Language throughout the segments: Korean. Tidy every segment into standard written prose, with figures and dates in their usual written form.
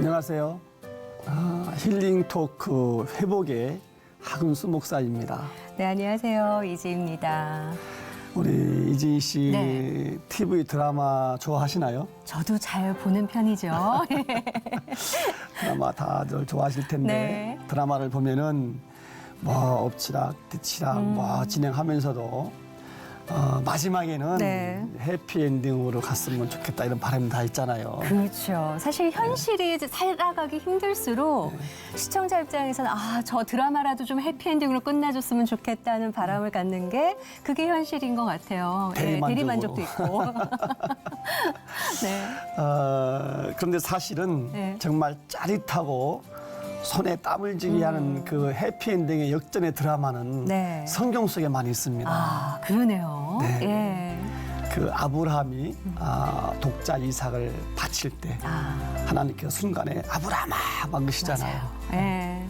안녕하세요. 힐링 토크 회복의 하근수 목사입니다. 네, 안녕하세요. 이지입니다. 우리 이지 씨 네. TV 드라마 좋아하시나요? 저도 잘 보는 편이죠. 드라마 다들 좋아하실 텐데 네. 드라마를 보면은 뭐 엎치락 뒤치락 뭐 진행하면서도 마지막에는 네. 해피엔딩으로 갔으면 좋겠다 이런 바람이 다 있잖아요. 그렇죠. 사실 현실이 살아가기 힘들수록 시청자 입장에서는 저 드라마라도 좀 해피엔딩으로 끝나줬으면 좋겠다는 바람을 갖는 게 그게 현실인 것 같아요. 대리만족도 있고. 네. 그런데 사실은 네. 정말 짜릿하고 손에 땀을 쥐게 하는 그 해피엔딩의 역전의 드라마는 네. 성경 속에 많이 있습니다. 그러네요. 네. 예. 그 아브라함이 독자 이삭을 바칠 때 하나님께서 순간에 아브라함아 막으시잖아요. 예.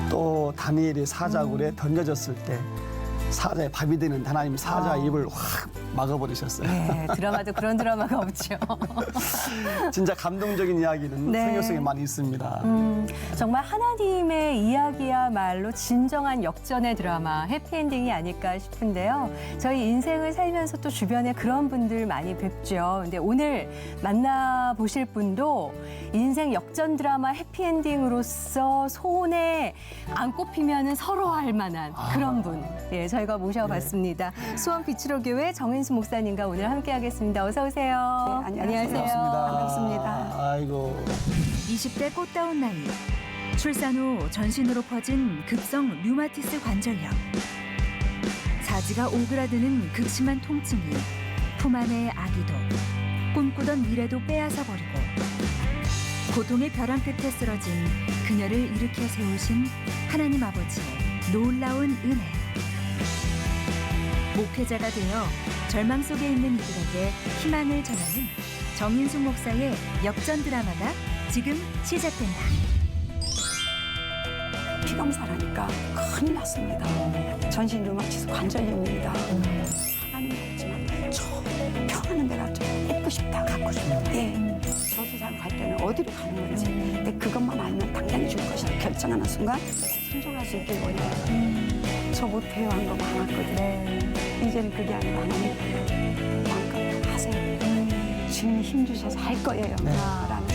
또 다니엘이 사자굴에 던져졌을 때 사자의 밥이 되는 하나님 사자의 입을 확 막아버리셨어요. 예, 드라마도 그런 드라마가 없죠. 진짜 감동적인 이야기는 네. 성경 속에 많이 있습니다. 정말 하나님의 이야기야말로 진정한 역전의 드라마, 해피엔딩이 아닐까 싶은데요. 저희 인생을 살면서 또 주변에 그런 분들 많이 뵙죠. 근데 오늘 만나보실 분도 인생 역전 드라마 해피엔딩으로서 손에 안 꼽히면 서러워할 만한 그런 분. 예, 저희가 모셔봤습니다. 수원 비추로교회 정인수 목사님과 오늘 함께하겠습니다. 어서 오세요. 네, 안녕하세요. 반갑습니다. 아이고. 20대 꽃다운 나이, 출산 후 전신으로 퍼진 급성 류마티스 관절염, 사지가 오그라드는 극심한 통증이 품 안의 아기도 꿈꾸던 미래도 빼앗아 버리고 고통의 벼랑 끝에 쓰러진 그녀를 일으켜 세우신 하나님 아버지의 놀라운 은혜. 목회자가 되어 절망 속에 있는 이들에게 희망을 전하는 정인숙 목사의 역전 드라마가 지금 시작된다. 피검사라니까 큰일 났습니다. 전신 류마티스 관절염입니다. 하나님 없지만 저 평안한 데가 좀 있고 싶다, 갖고 싶다. 예. 저수상 갈 때는 어디로 가는 건지, 근데 그것만 알면 당장히 줄 것이라 결정하는 순간 순종할 수 있길 원해요. 저 못해요 한 거 많았거든요. 이제는 그게 아니라 하나님 마음껏 하세요. 주님이 힘 주셔서 할 거예요. 네. 라는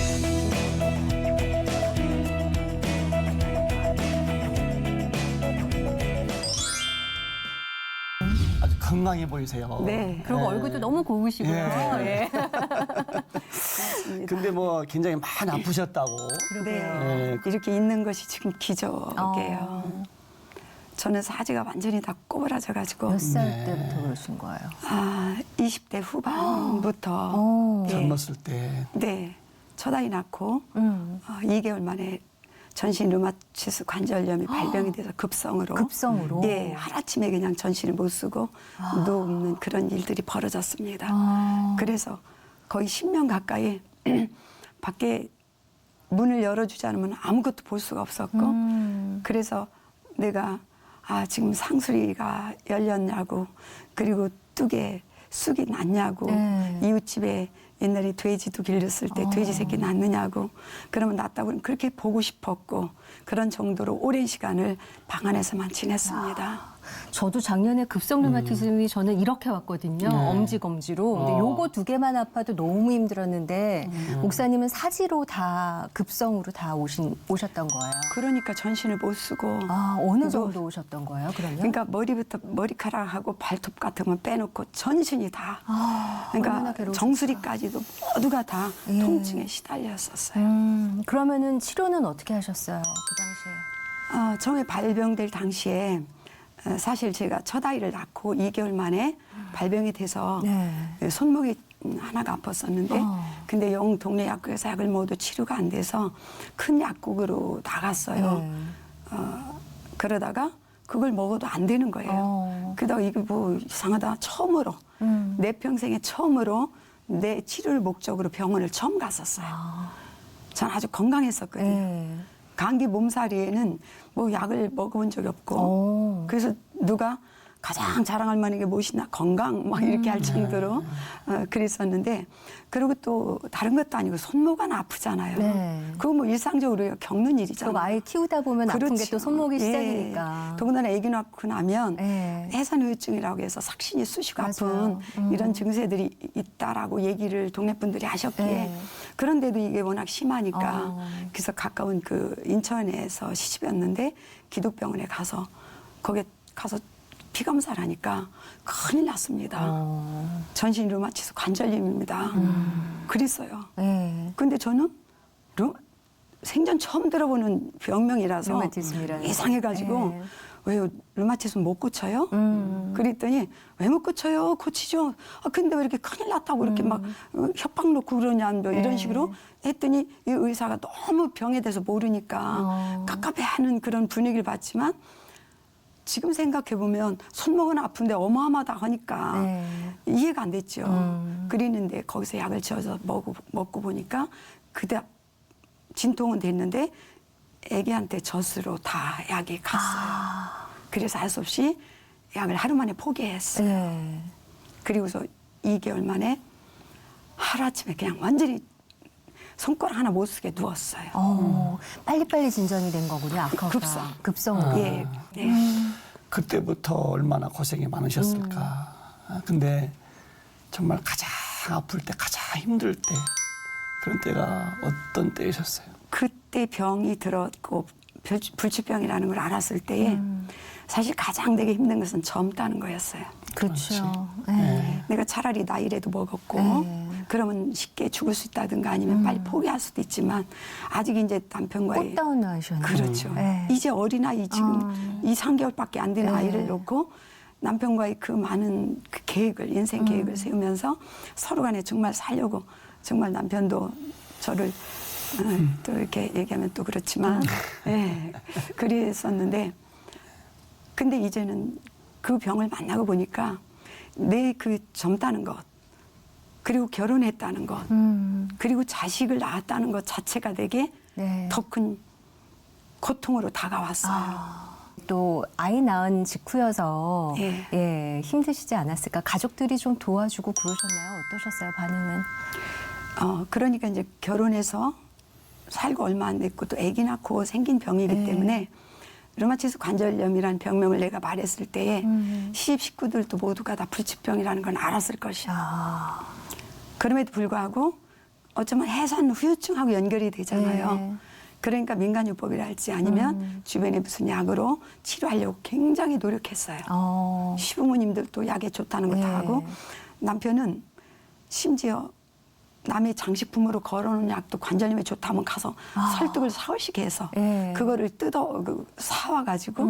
아주 건강해 보이세요. 네. 그리고 얼굴도 너무 고우시고요. 예. 예. 근데 뭐 굉장히 많이 아프셨다고. 네. 이렇게 있는 것이 지금 기적이에요. 저는 사지가 완전히 다 꼬부라져가지고 몇 살 때부터 그러신 거예요? 20대 후반부터 젊었을 때. 네, 첫 아이 낳고 2개월 만에 전신 류마티스 관절염이 발병이 돼서 급성으로 급성으로? 예, 하루아침에 그냥 전신을 못 쓰고 눕는 그런 일들이 벌어졌습니다. 그래서 거의 10년 가까이 밖에 문을 열어주지 않으면 아무것도 볼 수가 없었고 그래서 내가 지금 상수리가 열렸냐고 그리고 뚝에 쑥이 났냐고 이웃집에 옛날에 돼지도 길렀을 때 돼지 새끼 낳느냐고 그러면 낳다고 그러면 그렇게 보고 싶었고 그런 정도로 오랜 시간을 방 안에서만 지냈습니다. 저도 작년에 급성 류마티즘이 저는 이렇게 왔거든요. 엄지 검지로. 근데 요거 두 개만 아파도 너무 힘들었는데 목사님은 사지로 다 급성으로 다 오셨던 거예요. 그러니까 전신을 못 쓰고 어느 그거- 정도 오셨던 거예요, 그러면? 그러니까 머리부터 머리카락하고 발톱 같은 건 빼놓고 전신이 다 얼마나 그러니까 괴로우셨을까. 정수리까지도 모두가 다 통증에 시달렸었어요. 그러면은 치료는 어떻게 하셨어요, 그 당시에? 처음에 발병될 당시에 사실 제가 첫 아이를 낳고 2개월 만에 발병이 돼서 손목이 하나가 아팠었는데 근데 영 동네 약국에서 약을 먹어도 치료가 안 돼서 큰 약국으로 나갔어요. 그러다가 그걸 먹어도 안 되는 거예요. 그러다가 이게 뭐 이상하다 처음으로 내 평생에 처음으로 내 치료를 목적으로 병원을 처음 갔었어요. 전 아주 건강했었거든요. 감기 몸살이에는 뭐 약을 먹어본 적이 없고 그래서 누가 가장 자랑할 만한 게 무엇이나 건강 막 이렇게 할 정도로 그랬었는데 그리고 또 다른 것도 아니고 손목은 아프잖아요. 네. 그거 뭐 일상적으로 겪는 일이잖아요. 또 아이 키우다 보면 아픈 게 그렇죠. 또 손목이 예. 시작이니까. 더군다나 아기 낳고 나면 예. 해산후유증이라고 해서 삭신이 쑤시고 맞아요. 아픈 이런 증세들이 있다라고 얘기를 동네 분들이 하셨기에 예. 그런데도 이게 워낙 심하니까 그래서 가까운 그 인천에서 시집이었는데 기독병원에 가서 거기에 가서 피 검사를 하니까 큰일 났습니다. 전신 류마티스 관절염입니다. 그랬어요. 예. 근데 저는 생전 처음 들어보는 병명이라서 류마티즘이라는 이상해가지고 예. 왜요? 류마티즘 못 고쳐요? 그랬더니 왜 못 고쳐요? 고치죠. 아 근데 왜 이렇게 큰일 났다고 이렇게 막 협박 놓고 그러냐 뭐 이런 예. 식으로 했더니 이 의사가 너무 병에 대해서 모르니까 깝깝해하는 그런 분위기를 봤지만 지금 생각해 보면 손목은 아픈데 어마어마하다 하니까 네. 이해가 안 됐죠. 그랬는데 거기서 약을 지어서 먹고 보니까 그때 진통은 됐는데 애기한테 젖으로 다 약이 갔어요. 그래서 할 수 없이 약을 하루 만에 포기했어요. 예. 그리고서 2개월 만에 하루아침에 그냥 완전히 손가락 하나 못 쓰게 누웠어요. 빨리빨리 진전이 된 거군요. 악화가. 급성으로. 예. 네. 그때부터 얼마나 고생이 많으셨을까. 근데 정말 가장 아플 때, 가장 힘들 때 그런 때가 어떤 때이셨어요? 그때 병이 들었고 불치병이라는 걸 알았을 때에 사실 가장 되게 힘든 것은 젊다는 거였어요. 그렇죠. 내가 차라리 나이라도 먹었고 네. 그러면 쉽게 죽을 수 있다든가 아니면 빨리 포기할 수도 있지만 아직 이제 남편과의 꽃다운 나이셨네요. 그렇죠. 네. 이제 어린아이 지금 2, 3개월밖에 안 된 아이를 놓고 남편과의 그 많은 그 계획을 인생 계획을 세우면서 서로 간에 정말 살려고 정말 남편도 저를 또 이렇게 얘기하면 또 그렇지만 예, 그랬었는데 근데 이제는 그 병을 만나고 보니까 내 그 젊다는 것 그리고 결혼했다는 것 그리고 자식을 낳았다는 것 자체가 되게 네. 더 큰 고통으로 다가왔어요. 또 아이 낳은 직후여서 예. 예, 힘드시지 않았을까? 가족들이 좀 도와주고 그러셨나요? 어떠셨어요? 반응은? 그러니까 이제 결혼해서 살고 얼마 안 됐고 또 아기 낳고 생긴 병이기 네. 때문에 류마티스 관절염이라는 병명을 내가 말했을 때에 시집 식구들도 모두가 다 불치병이라는 건 알았을 것이야. 그럼에도 불구하고 어쩌면 해산 후유증하고 연결이 되잖아요. 네. 그러니까 민간요법이랄지 아니면 주변에 무슨 약으로 치료하려고 굉장히 노력했어요. 시부모님들도 약에 좋다는 거 다 네. 하고 남편은 심지어 남의 장식품으로 걸어놓은 약도 관절염에 좋다면 가서 설득을 사흘씩 해서 네. 그거를 사와가지고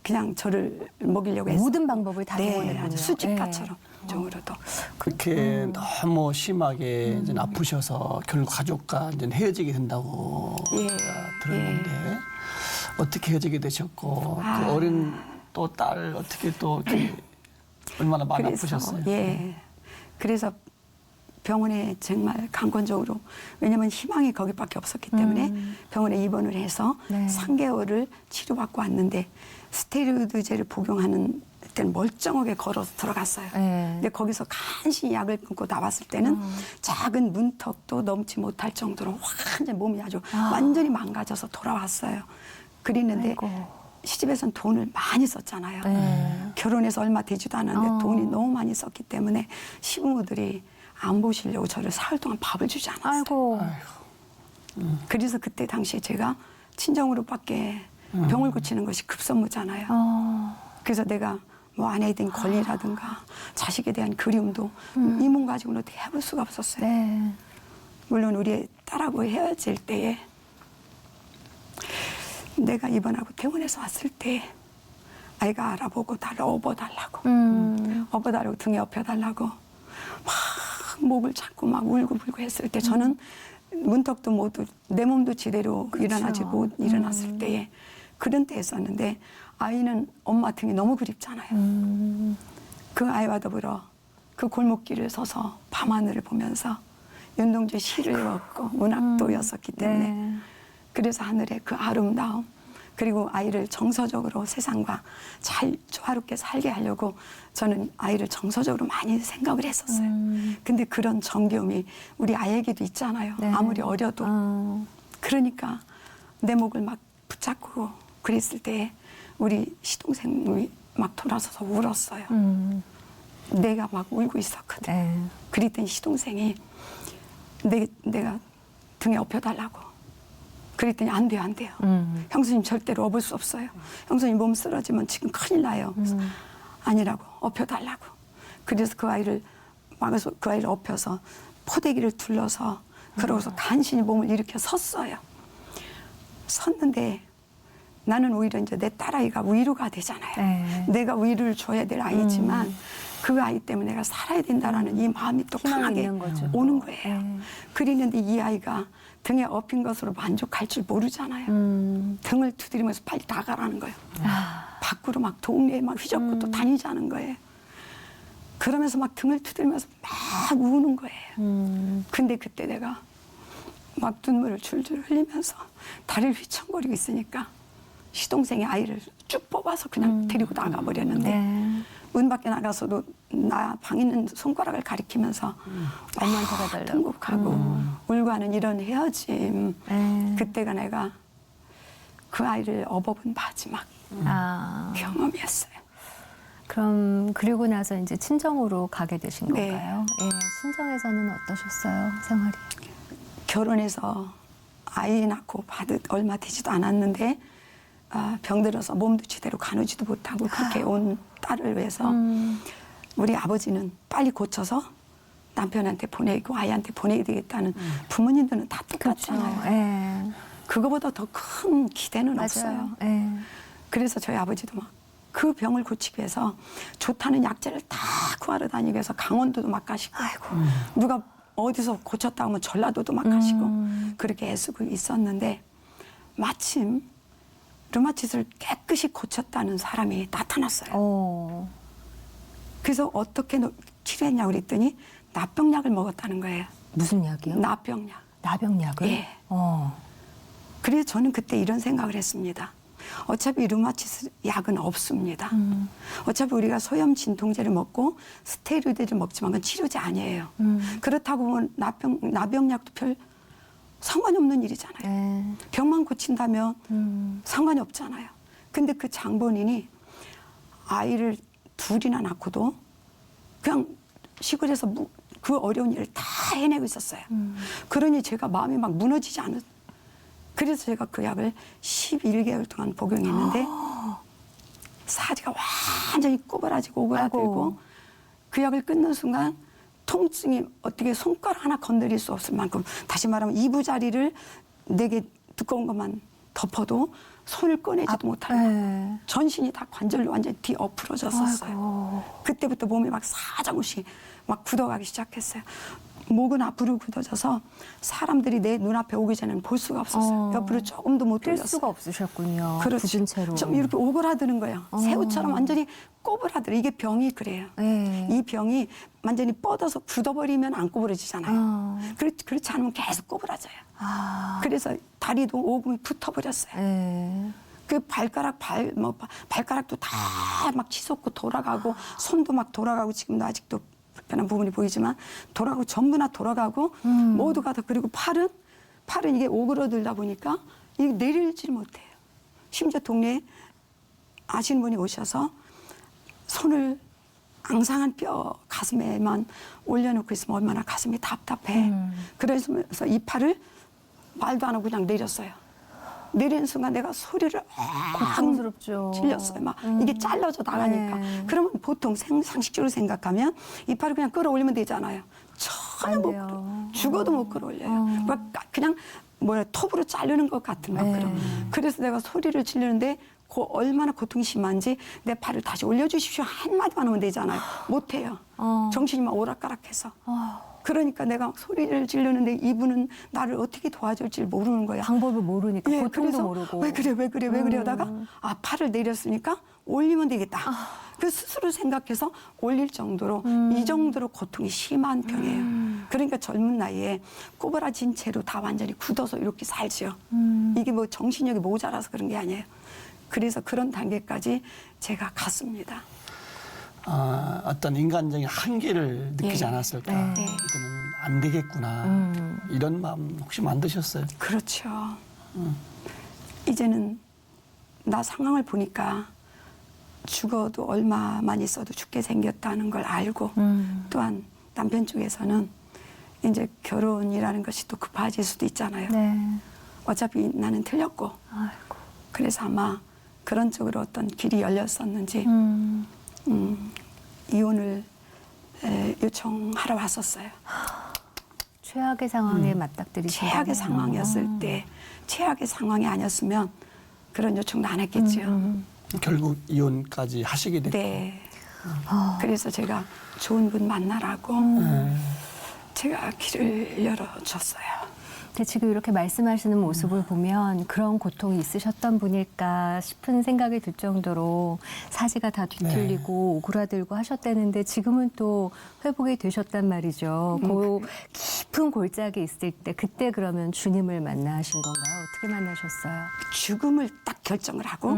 그냥 저를 먹이려고 했어요. 모든 방법을 다 네, 동원했군요. 아주 수집가처럼 정으로도. 그렇게 너무 심하게 이제 아프셔서 결국 가족과 이제 헤어지게 된다고 예, 제가 들었는데 어떻게 헤어지게 되셨고 그 어린 또 딸 어떻게 또 이렇게 얼마나 많이 아프셨어요? 예. 그래서 병원에 정말 강권적으로 왜냐하면 희망이 거기밖에 없었기 때문에 병원에 입원을 해서 네. 3개월을 치료받고 왔는데 스테로이드제를 복용하는 때는 멀쩡하게 걸어서 들어갔어요. 네. 근데 거기서 간신히 약을 끊고 나왔을 때는 작은 문턱도 넘지 못할 정도로 완전 몸이 아주 완전히 망가져서 돌아왔어요. 그랬는데 아이고. 시집에선 돈을 많이 썼잖아요. 네. 결혼해서 얼마 되지도 않았는데 돈이 너무 많이 썼기 때문에 시부모들이 안 보시려고 저를 사흘 동안 밥을 주지 않았어요. 아이고. 그래서 그때 당시에 제가 친정으로밖에 병을 고치는 것이 급선무잖아요. 그래서 내가 뭐 아내에 대한 권리라든가 자식에 대한 그리움도 이 몸 가지고는 해볼 수가 없었어요. 네. 물론 우리 딸하고 헤어질 때에 내가 입원하고 퇴원해서 왔을 때 아이가 알아보고 나를 업어달라고 업어달라고 등에 업혀달라고 막 목을 잡고 막 울고불고 했을 때 저는 문턱도 모두 내 몸도 제대로 일어나지 못 일어났을 때에 그런 때였었는데 아이는 엄마 등이 너무 그립잖아요. 그 아이와 더불어 그 골목길을 서서 밤하늘을 보면서 윤동주의 시를 읽었고 문학도였었기 때문에 네. 그래서 하늘의 그 아름다움 그리고 아이를 정서적으로 세상과 잘 조화롭게 살게 하려고 저는 아이를 정서적으로 많이 생각을 했었어요. 근데 그런 정겨움이 우리 아이에게도 있잖아요. 네. 아무리 어려도. 그러니까 내 목을 막 붙잡고 그랬을 때 우리 시동생이 막 돌아서서 울었어요. 내가 막 울고 있었거든. 네. 그랬더니 시동생이 내가 등에 업혀달라고. 그랬더니 안 돼요, 안 돼요. 형수님 절대로 업을 수 없어요. 형수님 몸 쓰러지면 지금 큰일 나요. 그래서 아니라고, 업혀달라고. 그래서 그 아이를 막아서 그 아이를 업혀서 포대기를 둘러서 그러고서 간신히 몸을 일으켜 섰어요. 섰는데 나는 오히려 이제 내 딸아이가 위로가 되잖아요. 네. 내가 위로를 줘야 될 아이지만 그 아이 때문에 내가 살아야 된다라는 이 마음이 또 희망이 강하게 있는 거죠. 오는 거예요. 네. 그랬는데 이 아이가 등에 업힌 것으로 만족할 줄 모르잖아요. 등을 두드리면서 빨리 나가라는 거예요. 밖으로 막 동네에 막 휘젓고 또 다니자는 거예요. 그러면서 막 등을 두드리면서 막 우는 거예요. 근데 그때 내가 막 눈물을 줄줄 흘리면서 다리를 휘청거리고 있으니까 시동생이 아이를 쭉 뽑아서 그냥 데리고 나가버렸는데 네. 문 밖에 나가서도 나 방 있는 손가락을 가리키면서 엄마한테 가달라고. 통곡하고 울고 하는 이런 헤어짐. 네. 그때가 내가 그 아이를 업어본 마지막 아. 경험이었어요. 그럼 그리고 나서 이제 친정으로 가게 되신 네. 건가요? 예. 친정에서는 어떠셨어요? 생활이? 결혼해서 아이 낳고 얼마 되지도 않았는데 병들어서 몸도 제대로 가누지도 못하고 그렇게 온 딸을 위해서 우리 아버지는 빨리 고쳐서 남편한테 보내고 아이한테 보내야 되겠다는 부모님들은 다 똑같잖아요. 예. 그거보다 더 큰 기대는 없어요. 예. 그래서 저희 아버지도 막 그 병을 고치기 위해서 좋다는 약재를 다 구하러 다니기 위해서 강원도도 막 가시고 누가 어디서 고쳤다 하면 전라도도 막 가시고 그렇게 애쓰고 있었는데 마침 류마티스를 깨끗이 고쳤다는 사람이 나타났어요. 그래서 어떻게 치료했냐고 그랬더니 납병약을 먹었다는 거예요. 무슨 약이요? 납병약. 나병약을? 예. 그래서 저는 그때 이런 생각을 했습니다. 어차피 류마티스 약은 없습니다. 어차피 우리가 소염 진통제를 먹고 스테로이드를 먹지만 그건 치료제 아니에요. 그렇다고 보면 나병약도 별 상관이 없는 일이잖아요. 예. 병만 고친다면 상관이 없잖아요. 근데 그 장본인이 아이를 둘이나 낳고도 그냥 시골에서 그 어려운 일을 다 해내고 있었어요. 그러니 제가 마음이 막 무너지지 않았어요. 그래서 제가 그 약을 11개월 동안 복용했는데 사지가 완전히 꼬부라지고 오그라들고 아이고. 그 약을 끊는 순간 통증이 어떻게 손가락 하나 건드릴 수 없을 만큼 다시 말하면 이부자리를 4개 두꺼운 것만 덮어도 손을 꺼내지도 못하고 전신이 다 관절로 완전히 뒤엎어졌었어요. 아이고. 그때부터 몸이 막 사정없이 막 굳어가기 시작했어요. 목은 앞으로 굳어져서 사람들이 내 눈앞에 오기 전에는 볼 수가 없었어요. 옆으로 조금도 못 뜰 돌렸어요. 수가 없으셨군요. 그렇죠. 굳은 채로. 좀 이렇게 오그라드는 거예요. 새우처럼 완전히 꼬부라들어. 이게 병이 그래요. 예. 이 병이 완전히 뻗어서 굳어버리면 안 꼬부러지잖아요. 그렇지 않으면 계속 꼬부라져요. 그래서 다리도 오금이 붙어버렸어요. 예. 그 발가락도 다 막 치솟고 돌아가고 손도 막 돌아가고 지금도 아직도 불편한 부분이 보이지만 돌아가고 전부 다 돌아가고 모두가 다 그리고 팔은 이게 오그러들다 보니까 이게 내리질 못해요. 심지어 동네에 아시는 분이 오셔서 손을 앙상한 뼈 가슴에만 올려놓고 있으면 얼마나 가슴이 답답해. 그래서 이 팔을 말도 안 하고 그냥 내렸어요. 내리는 순간 내가 소리를 고통스럽죠. 질렸어요. 막 이게 잘라져 나가니까. 네. 그러면 보통 상식적으로 생각하면 이 팔을 그냥 끌어올리면 되잖아요. 전혀 안 못 돼요. 끌어. 죽어도 못 끌어올려요. 그냥 톱으로 자르는 것 같은 막 그런. 그래서 내가 소리를 지르는데 얼마나 고통이 심한지 내 팔을 다시 올려주십시오 한마디만 하면 되잖아요. 못해요. 정신이 막 오락가락해서. 그러니까 내가 소리를 지르는데 이분은 나를 어떻게 도와줄지 모르는 거야. 방법을 모르니까 예, 고통도 그래서 모르고. 왜 그래 하다가 팔을 내렸으니까 올리면 되겠다. 그 스스로 생각해서 올릴 정도로 이 정도로 고통이 심한 병이에요. 그러니까 젊은 나이에 꼬부라진 채로 다 완전히 굳어서 이렇게 살죠. 이게 뭐 정신력이 모자라서 그런 게 아니에요. 그래서 그런 단계까지 제가 갔습니다. 어떤 인간적인 한계를 느끼지 예. 않았을까. 네. 이제는 안 되겠구나. 이런 마음 혹시 만드셨어요? 그렇죠. 이제는 나 상황을 보니까 죽어도 얼마만 있어도 죽게 생겼다는 걸 알고 또한 남편 쪽에서는 이제 결혼이라는 것이 또 급해질 수도 있잖아요. 네. 어차피 나는 틀렸고 아이고. 그래서 아마 그런 쪽으로 어떤 길이 열렸었는지 이혼을 요청하러 왔었어요. 최악의 상황에 맞닥뜨리신 최악의 거네요. 상황이었을 때 최악의 상황이 아니었으면 그런 요청도 안 했겠죠. 결국 이혼까지 하시게 됐고. 네. 그래서 제가 좋은 분 만나라고 제가 길을 열어줬어요. 근데 지금 이렇게 말씀하시는 모습을 보면 그런 고통이 있으셨던 분일까 싶은 생각이 들 정도로 사지가 다 뒤틀리고 오그라들고 하셨다는데 지금은 또 회복이 되셨단 말이죠. 그 깊은 골짜기에 있을 때 그때 그러면 주님을 만나신 건가요? 어떻게 만나셨어요? 죽음을 딱 결정을 하고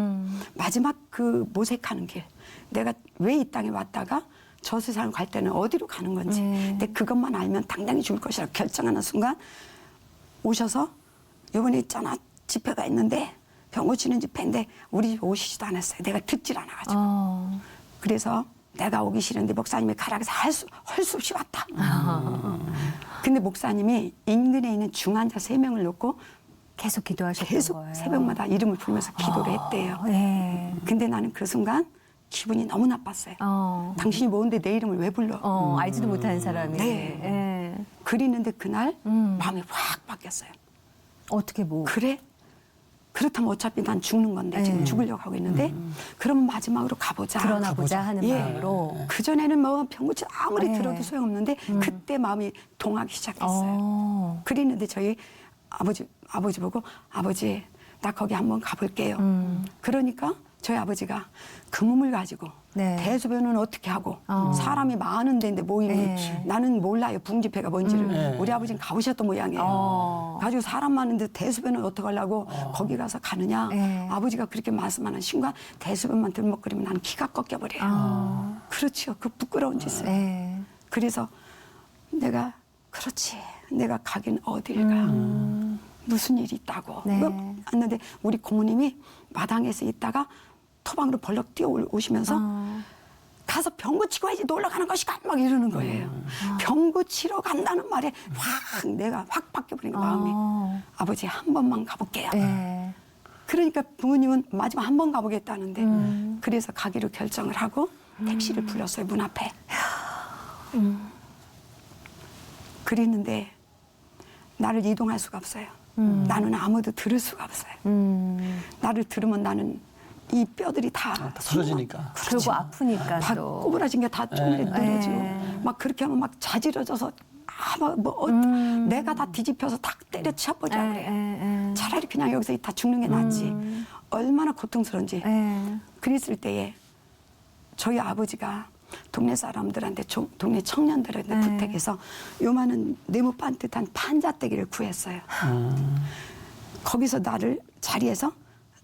마지막 그 모색하는 길. 내가 왜 이 땅에 왔다가 저 세상을 갈 때는 어디로 가는 건지. 근데 그것만 알면 당당히 죽을 것이라고 결정하는 순간 오셔서 이번에 있잖아 집회가 있는데 병 고치는 집회인데 우리 집 오시지도 않았어요. 내가 듣질 않아가지고. 그래서 내가 오기 싫은데 목사님이 가라고 해서 할 수 없이 왔다. 근데 목사님이 인근에 있는 중환자 3명을 놓고 계속 기도하셨던 계속 거예요. 새벽마다 이름을 부르면서 기도를 했대요. 네. 근데 나는 그 순간 기분이 너무 나빴어요. 당신이 뭔데 내 이름을 왜 불러? 알지도 못하는 사람이. 네. 예. 그리는데 그날 마음이 확 바뀌었어요. 어떻게 뭐. 그래? 그렇다면 어차피 난 죽는 건데 지금 죽으려고 하고 있는데 그러면 마지막으로 가보자. 드러나보자 하는 예. 마음으로. 그전에는 뭐 병고치 아무리 네. 들어도 소용없는데 그때 마음이 동하기 시작했어요. 그랬는데 저희 아버지 보고 아버지 나 거기 한번 가볼게요. 그러니까 저희 아버지가 그 몸을 가지고 네. 대소변은 어떻게 하고 사람이 많은 데인데 모이니 네. 나는 몰라요 붕집회가 뭔지를 우리 아버지는 가보셨던 모양이에요. 가지고 사람 많은데 대소변은 어떻게 하려고 거기 가서 가느냐. 네. 아버지가 그렇게 말씀하는 순간 대소변만 들먹거리면 나는 기가 꺾여버려요. 그렇죠. 그 부끄러운 짓을. 네. 그래서 내가 그렇지 내가 가긴 어딜 가. 무슨 일이 있다고. 네. 왔는데 우리 고모님이 마당에서 있다가 토방으로 벌럭 뛰어오시면서 가서 병 고치고 와야지 놀러 가는 것이가 막 이러는 거예요. 병 고치러 간다는 말에 내가 확 바뀌어버린 거 마음이. 아버지 한 번만 가볼게요. 네. 그러니까 부모님은 마지막 한 번 가보겠다는데 그래서 가기로 결정을 하고 택시를 불렀어요 문 앞에. 그랬는데 나를 이동할 수가 없어요. 나는 아무도 들을 수가 없어요. 나를 들으면 나는 이 뼈들이 다 쓰러지니까. 그리고 아프니까 다 또. 꼬부라진 게 다 쪼물려 늘어지고 막 그렇게 하면 막 자지러져서 내가 다 뒤집혀서 다 때려쳐버리자 그래요. 차라리 그냥 여기서 다 죽는 게 낫지. 얼마나 고통스러운지. 그랬을 때에 저희 아버지가 동네 사람들한테 동네 청년들한테 부탁해서 요만한 네모 반듯한 판자떼기를 구했어요. 거기서 나를 자리에서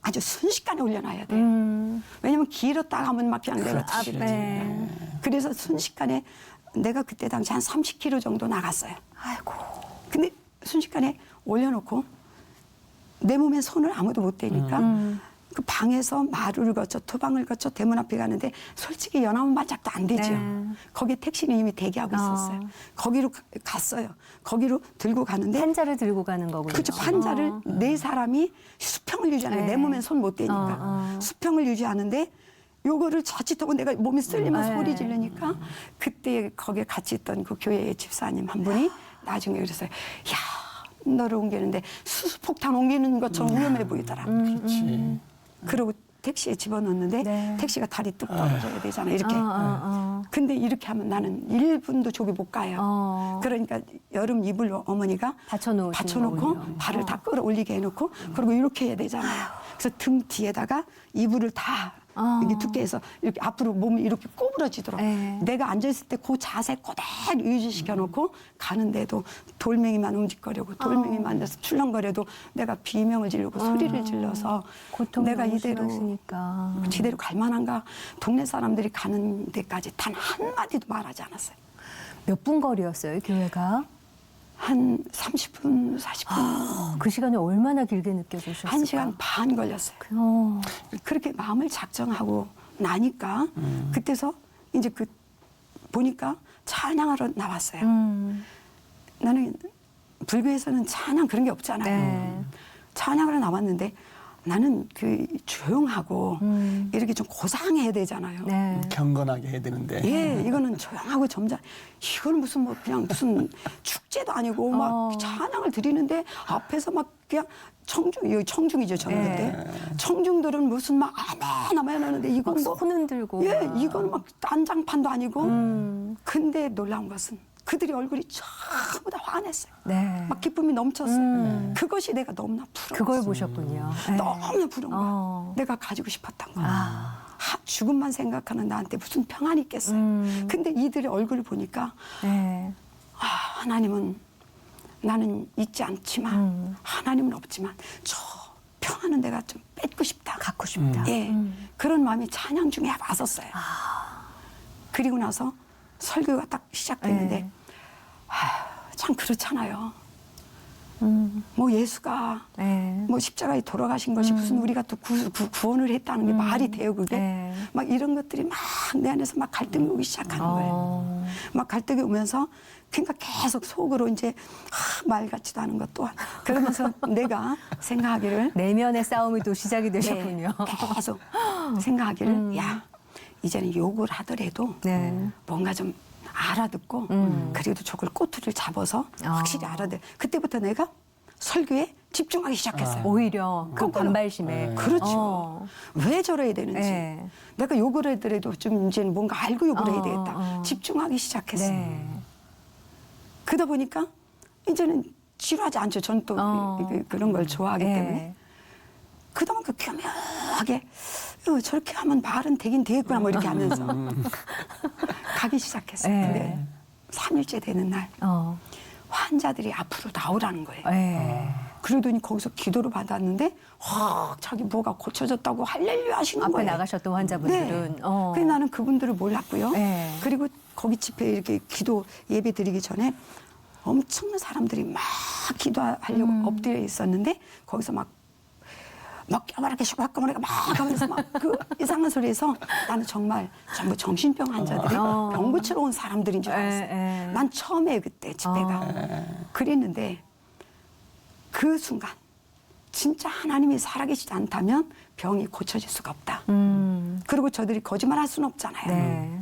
아주 순식간에 올려놔야 돼요. 왜냐면 길었다가 하면 막 그냥 내가 뒤지러지. 그래서 순식간에 내가 그때 당시 한 30kg 정도 나갔어요. 아이고. 근데 순식간에 올려놓고 내 몸에 손을 아무도 못 대니까 그 방에서 마루를 거쳐 토방을 거쳐 대문 앞에 가는데 솔직히 연하면 반짝도 안 되죠. 거기에 택시는 이미 대기하고 있었어요. 거기로 갔어요. 거기로 들고 가는데 판자를 들고 가는 거군요. 그렇죠. 판자를 네 사람이 수평을 유지하는 내 몸엔 손 못 대니까 수평을 유지하는데 요거를 자칫하고 내가 몸이 쓸리면 소리 지르니까 그때 거기에 같이 있던 그 교회의 집사님 한 분이 나중에 그랬어요. 야, 너를 옮기는데 수소폭탄 옮기는 것처럼 위험해 보이더라. 그렇지. 그러고 택시에 집어넣는데 택시가 다리 뚝 떨어져야 되잖아요. 이렇게. 근데 이렇게 하면 나는 1분도 저기 못 가요. 그러니까 여름 이불로 어머니가 받쳐놓고 발을 다 끌어올리게 해놓고 그리고 이렇게 해야 되잖아요. 그래서 등 뒤에다가 이불을 다 이게 두께에서 이렇게 앞으로 몸이 이렇게 꼬부러지도록 네. 내가 앉아있을 때 그 자세 그대로 유지시켜놓고 가는데도 돌멩이만 움직거리고 돌멩이만 돼서 출렁거려도 내가 비명을 지르고 소리를 질러서 고통이 내가 너무 이대로 심하시니까. 제대로 갈 만한가 동네 사람들이 가는 데까지 단 한마디도 말하지 않았어요. 몇 분 거리였어요, 교회가? 한 30분, 40분, 그 시간이 얼마나 길게 느껴지셨을까? 1시간 반 걸렸어요. 어. 그렇게 마음을 작정하고 나니까 그때서 이제 그 보니까 찬양하러 나왔어요. 나는 불교에서는 찬양 그런 게 없잖아요. 네. 찬양하러 나왔는데 나는 그 조용하고 이렇게 좀 고상해야 되잖아요. 네. 경건하게 해야 되는데. 예, 이거는 조용하고 점잖. 이건 무슨 뭐 그냥 무슨 축제도 아니고 막 찬양을 드리는데 앞에서 막 그냥 여기 청중이죠 저는 그때. 청중들은 무슨 막 아멘 하는데 이건 막 뭐 손 흔들고. 예, 이건 막 난장판도 아니고. 근데 놀라운 것은 그들이 얼굴이 전부 다 환했어요. 네. 막 기쁨이 넘쳤어요. 그것이 내가 너무나 부러웠어요. 그걸 보셨군요. 네. 너무나 부러운 거야. 어. 내가 가지고 싶었던 거야. 죽음만 생각하는 나한테 무슨 평안이 있겠어요. 근데 이들의 얼굴을 보니까 네. 하나님은 나는 있지 않지만 하나님은 없지만 저 평안은 내가 좀 뺏고 싶다. 갖고 싶다. 예, 그런 마음이 찬양 중에 왔었어요. 그리고 나서 설교가 딱 시작됐는데 네. 참 그렇잖아요. 뭐 예수가 네. 뭐 십자가에 돌아가신 것이 무슨 우리가 또 구원을 했다는 게 말이 돼요 그게. 네. 막 이런 것들이 막 내 안에서 막 갈등이 오기 시작하는 거예요. 막 갈등이 오면서 그러니까 계속 속으로 이제 말 같지도 않은 것 또한 그러면서 내가 생각하기를 내면의 싸움이 또 시작이 되셨군요. 네, 계속 생각하기를 야 이제는 욕을 하더라도 네. 뭔가 좀 알아듣고 그래도 저걸 꼬투리를 잡아서 확실히 알아듣. 그때부터 내가 설교에 집중하기 시작했어요. 오히려 그 그거는- 반발심에. 그렇죠. 왜 저래야 되는지. 네. 내가 욕을 하더라도 좀 이제는 뭔가 알고 욕을 해야 되겠다. 집중하기 시작했어요. 네. 그러다 보니까 이제는 지루하지 않죠. 전 또 그런 걸 좋아하기 네. 때문에. 그동안 그 교묘하게 저렇게 하면 말은 되긴 되겠구나 뭐 이렇게 하면서 가기 시작했어요. 네. 근데 3일째 되는 날 환자들이 앞으로 나오라는 거예요. 네. 그러더니 거기서 기도를 받았는데 확 자기 뭐가 고쳐졌다고 할렐루야 하시는 앞에 거예요. 나가셨던 환자분들은. 네. 그래서 나는 그분들을 몰랐고요. 네. 그리고 거기 집회 이렇게 기도 예배 드리기 전에 엄청난 사람들이 막 기도하려고 엎드려 있었는데 거기서 막 껴바라게 슈바까마라게 막 하면서 막 그 이상한 소리에서 나는 정말 전부 정신병 환자들이 병 고치러 온 사람들인 줄 알았어요. 난 처음에 그때 집회가 그랬는데 그 순간 진짜 하나님이 살아계시지 않다면 병이 고쳐질 수가 없다. 그리고 저들이 거짓말할 수는 없잖아요. 네.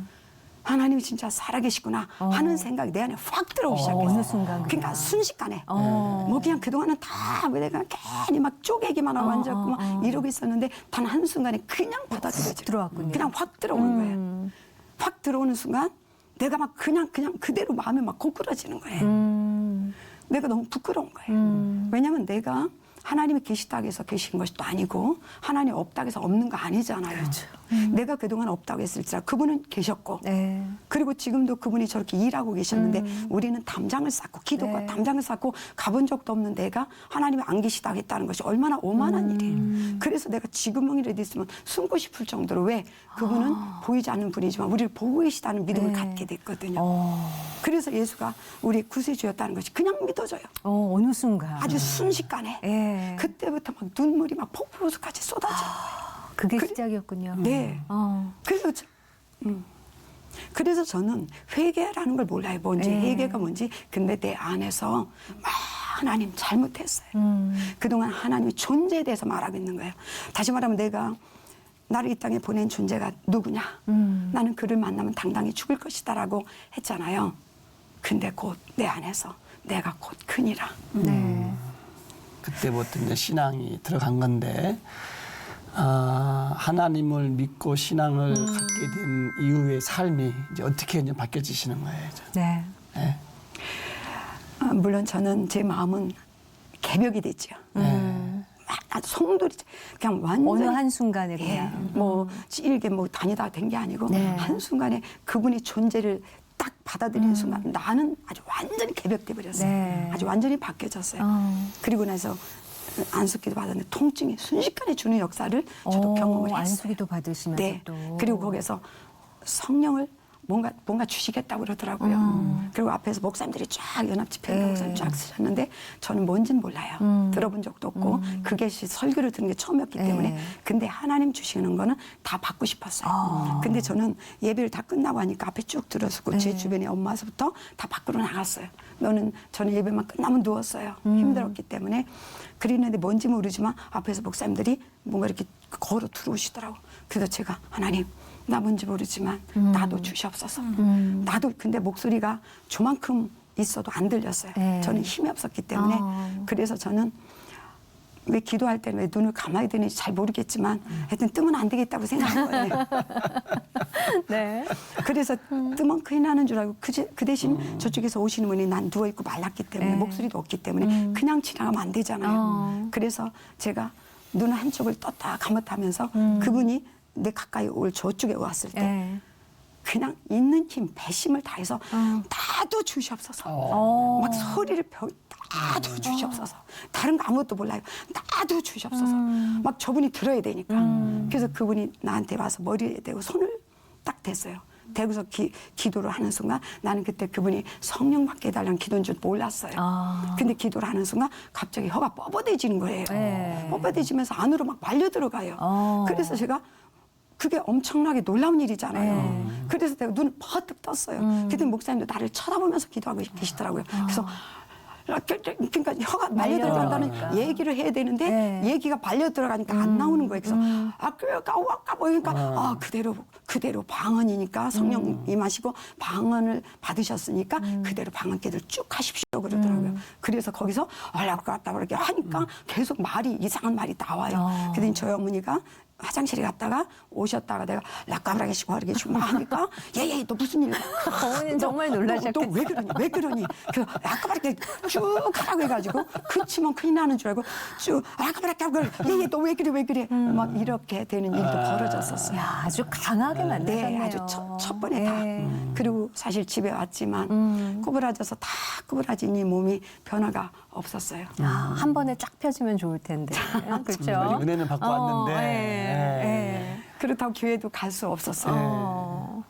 하나님이 진짜 살아계시구나 하는 생각이 내 안에 확 들어오기 시작했어요. 어느 순간 그러니까 순식간에 뭐 그냥 그동안은 다 내가 괜히 막 쪼개기만 하고 앉았고 막 이러고 있었는데 단 한순간에 그냥 받아들여져. 들어왔군요. 그냥 확 들어오는 거예요. 확 들어오는 순간 내가 막 그냥 그대로 마음이 막 고꾸라지는 거예요. 내가 너무 부끄러운 거예요. 왜냐면 내가 하나님이 계시다고 해서 계신 것도 아니고 하나님 없다고 해서 없는 거 아니잖아요. 그렇죠. 내가 그동안 없다고 했을지라 그분은 계셨고 네. 그리고 지금도 그분이 저렇게 일하고 계셨는데 우리는 담장을 쌓고 기도가 네. 담장을 쌓고 가본 적도 없는 내가 하나님이 안 계시다고 했다는 것이 얼마나 오만한 일이에요. 그래서 내가 지구멍이라도 있으면 숨고 싶을 정도로 왜 그분은 보이지 않는 분이지만 우리를 보고 계시다는 믿음을 네. 갖게 됐거든요. 그래서 예수가 우리 구세주였다는 것이 그냥 믿어져요. 어느 순간. 아주 순식간에. 예. 그때부터 막 눈물이 막 폭포수까지 쏟아지는 거예요. 그게 시작이었군요. 네. 그래서 저는 회개라는 걸 몰라요. 뭔지 네. 회개가 뭔지. 근데 내 안에서 막 하나님 잘못했어요. 그동안 하나님의 존재에 대해서 말하고 있는 거예요. 다시 말하면 내가 나를 이 땅에 보낸 존재가 누구냐. 나는 그를 만나면 당당히 죽을 것이다라고 했잖아요. 근데 곧 내 안에서 내가 곧 크니라. 네. 그때부터 이제 신앙이 들어간 건데 하나님을 믿고 신앙을 갖게 된 이후의 삶이 이제 어떻게 이제 바뀌어지시는 거예요? 이제. 네. 네. 물론 저는 제 마음은 개벽이 됐죠. 막 아주 송두리 그냥 완전히 어느 한순간에 예, 그냥. 뭐 일게 뭐 다니다 된 게 아니고 네. 한순간에 그분의 존재를 딱 받아들이는 순간 나는 아주 완전히 개벽돼 버렸어요. 네. 아주 완전히 바뀌어졌어요. 그리고 나서 안수기도 받았는데 통증이 순식간에 주는 역사를 저도 경험을 했어요. 안수기도 받으시면서 네. 또. 그리고 거기서 성령을 뭔가 주시겠다고 그러더라고요. 그리고 앞에서 목사님들이 쫙 연합집회 목사님 쫙 쓰셨는데 저는 뭔지는 몰라요. 들어본 적도 없고 그게 설교를 듣는 게 처음이었기 때문에 근데 하나님 주시는 거는 다 받고 싶었어요. 근데 저는 예배를 다 끝나고 하니까 앞에 쭉 들어서고 제 주변에 엄마서부터 다 밖으로 나갔어요. 저는 예배만 끝나면 누웠어요. 힘들었기 때문에 그랬는데 뭔지 모르지만 앞에서 목사님들이 뭔가 이렇게 걸어 들어오시더라고. 그래서 제가 하나님 나 뭔지 모르지만 나도 주시옵소서. 나도 근데 목소리가 저만큼 있어도 안 들렸어요. 네. 저는 힘이 없었기 때문에 그래서 저는 왜 기도할 때는 왜 눈을 감아야 되는지 잘 모르겠지만 하여튼 뜨면 안 되겠다고 생각한 거예요. 네. 그래서 뜨면 큰일 나는 줄 알고 그 대신 저쪽에서 오시는 분이 난 누워있고 말랐기 때문에 네. 목소리도 없기 때문에 그냥 지나가면 안 되잖아요. 그래서 제가 눈 한쪽을 떴다 감았다 하면서 그분이 내 가까이 올 저쪽에 왔을 때 네. 그냥 있는 힘 배심을 다해서 나도 주시옵소서. 막 소리를 나도 주시옵소서. 다른 거 아무것도 몰라요. 나도 주시옵소서. 막 저분이 들어야 되니까. 그래서 그분이 나한테 와서 머리에 대고 손을 딱 댔어요. 대고서 기도를 하는 순간 나는 그때 그분이 성령 받게 해달라는 기도인 줄 몰랐어요. 근데 기도를 하는 순간 갑자기 혀가 뻣뻣해지는 거예요. 네. 뻣뻣해지면서 안으로 막 말려 들어가요. 그래서 제가 그게 엄청나게 놀라운 일이잖아요. 그래서 내가 눈을 퍼뜩 떴어요. 그때 목사님도 나를 쳐다보면서 기도하고 계시더라고요. 그래서 그러니까 혀가 말려 들어간다는 얘기를 해야 되는데 네. 얘기가 말려 들어가니까 안 나오는 거예요. 그래서 까워까 보니까 그대로 방언이니까 성령 임하시고 방언을 받으셨으니까 그대로 방언 기도를 쭉 하십시오 그러더라고요. 그래서 거기서 올라갔다 갔다 그렇게 하니까 계속 이상한 말이 나와요. 그랬더니 저희 어머니가 화장실에 갔다가 오셨다가 내가 락가브라게 시고 하르게 막 하니까 얘 너 무슨 일이야? 어머니는 정말 놀라셨겠어요. 너 왜 그러니? 그 락가브라게 쭉 하라고 해가지고 그치면 큰일 나는 줄 알고 쭉 락가브라게 하고 얘 너 왜 그래? 막 이렇게 되는 일도 벌어졌었어요. 야, 아주 강하게 만나셨네요. 네, 아주 첫 번에 다. 그리고 사실 집에 왔지만 구부라져서 다 구부라진 이 몸이 변화가 없었어요. 한 번에 쫙 펴지면 좋을 텐데. 그렇죠? 은혜는 받고 왔는데. 네. 그렇다고 교회도 갈 수 없었어요.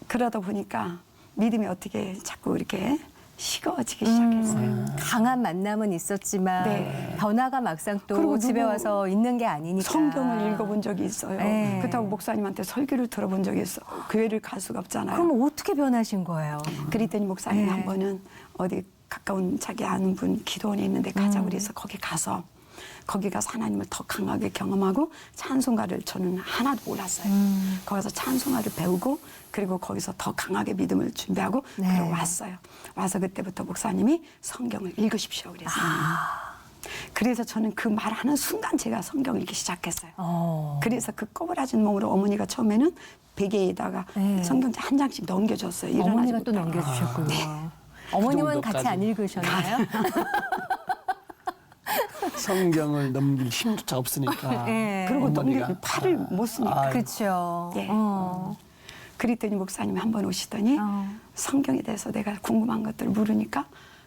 그러다 보니까 믿음이 어떻게 자꾸 이렇게 식어지기 시작했어요. 강한 만남은 있었지만 네. 변화가 막상 또 그리고 집에 누구 와서 있는 게 아니니까. 성경을 읽어본 적이 있어요. 네. 그렇다고 목사님한테 설교를 들어본 적이 있어요. 교회를 갈 수가 없잖아요. 그럼 어떻게 변하신 거예요? 그랬더니 목사님이 네. 한 번은 어디 가까운 자기 아는 분 기도원이 있는데 가자고 그래서 거기 가서 거기 가서 하나님을 더 강하게 경험하고 찬송가를 저는 하나도 몰랐어요. 거기서 찬송가를 배우고 그리고 거기서 더 강하게 믿음을 준비하고 네. 그리고 왔어요. 와서 그때부터 목사님이 성경을 읽으십시오 그랬어요. 그래서 저는 그 말하는 순간 제가 성경을 읽기 시작했어요. 그래서 그 꼬부라진 몸으로 어머니가 처음에는 베개에다가 네. 성경책 한 장씩 넘겨줬어요. 일어나지 어머니가 또 못하게. 넘겨주셨군요. 어머님은 그 같이 정도까지. 안 읽으셨나요? 성경을 넘길 힘조차 없으니까. 네. 그리고 어머니가. 넘길 팔을 못 쓰니까. 그렇죠. 예. 그랬더니 목사님이 한 번 오시더니 성경에 대해서 내가 궁금한 것들을 물으니까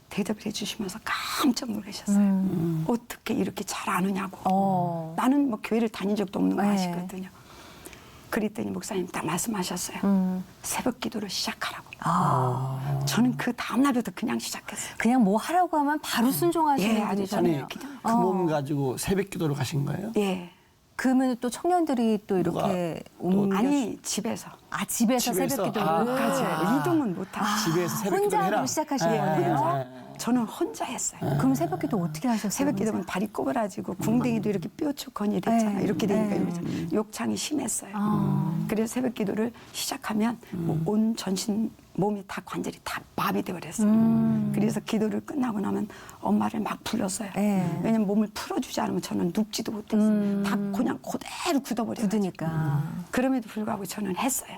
대답을 해주시면서 깜짝 놀라셨어요. 어떻게 이렇게 잘 아느냐고. 나는 뭐 교회를 다닌 적도 없는 거 네. 아시거든요. 그랬더니 목사님 딱 말씀하셨어요. 새벽 기도를 시작하라고. 저는 그 다음날부터 그냥 시작했어요. 그냥 뭐 하라고 하면 바로 순종하시는 예, 아주 분이잖아요. 아니, 그 몸 가지고 새벽 기도를 가신 거예요? 예. 그러면 또 청년들이 또 이렇게 옮겨 아니 집에서 집에서 집에서? 새벽 기도를 아. 이동은 못하고 집에서 새벽 혼자 기도를 해라. 하고 시작하신 예, 거네요. 예. 저는 혼자 했어요. 그럼 새벽 기도 어떻게 하셨어요? 새벽 기도면 발이 꼬부라지고 궁뎅이도 이렇게 뾰족하니 됐잖아요. 네. 이렇게 되니까 네. 이러잖아요. 욕창이 심했어요. 그래서 새벽 기도를 시작하면 온 전신 몸이 다 관절이 다 마비돼 버렸어요. 그래서 기도를 끝나고 나면 엄마를 막 불렀어요. 네. 왜냐면 몸을 풀어주지 않으면 저는 눕지도 못했어요. 다 그냥 그대로 굳어버려요. 굳으니까. 그럼에도 불구하고 저는 했어요.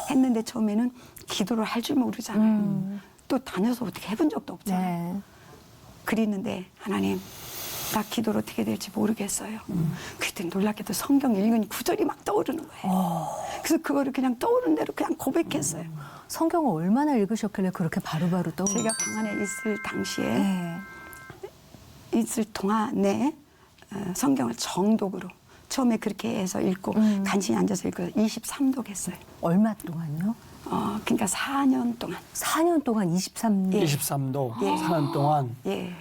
했는데 처음에는 기도를 할 줄 모르잖아요. 또 다녀서 어떻게 해본 적도 없잖아요. 네. 그랬는데 하나님 나 기도를 어떻게 될지 모르겠어요. 그때 놀랍게도 성경 읽은 구절이 막 떠오르는 거예요. 그래서 그거를 그냥 떠오르는 대로 그냥 고백했어요. 성경을 얼마나 읽으셨길래 그렇게 바로바로 떠오르 제가 방 안에 있을 당시에 네. 있을 동안에 성경을 정독으로 처음에 그렇게 해서 읽고 간신히 앉아서 읽고 23독 했어요. 얼마 동안요? 그러니까 4년 동안. 4년 동안 23년. 23도 예. 4년 동안 예.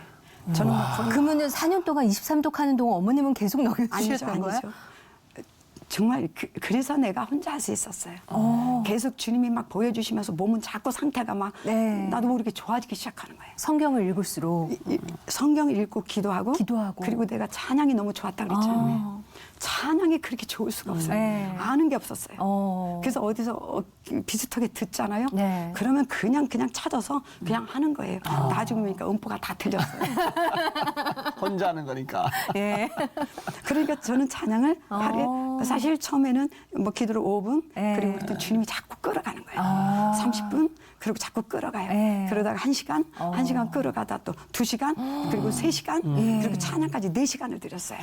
저는 뭐 거의 그러면 4년 동안 23독 하는 동안 어머님은 계속 아니죠, 넘겨주셨던 거예요? 아니죠. 정말 그래서 내가 혼자 할 수 있었어요. 계속 주님이 막 보여주시면서 몸은 자꾸 상태가 막 네. 나도 모르게 좋아지기 시작하는 거예요. 성경을 읽을수록 성경을 읽고 기도하고 기도하고. 그리고 내가 찬양이 너무 좋았다 그랬잖아요. 찬양이 그렇게 좋을 수가 없어요. 네. 아는 게 없었어요. 그래서 어디서 비슷하게 듣잖아요. 네. 그러면 그냥 찾아서 그냥 하는 거예요. 나중에 보니까 음포가 다 틀렸어요. 혼자 하는 거니까. 예. 그러니까 저는 찬양을 하루에 사실 처음에는 뭐 기도를 5분 네. 그리고 또 주님이 자꾸 끌어가는 거예요. 30분 그리고 자꾸 끌어가요. 네. 그러다가 1시간, 1시간 끌어가다 또 2시간 그리고 3시간 그리고 찬양까지 4시간을 드렸어요.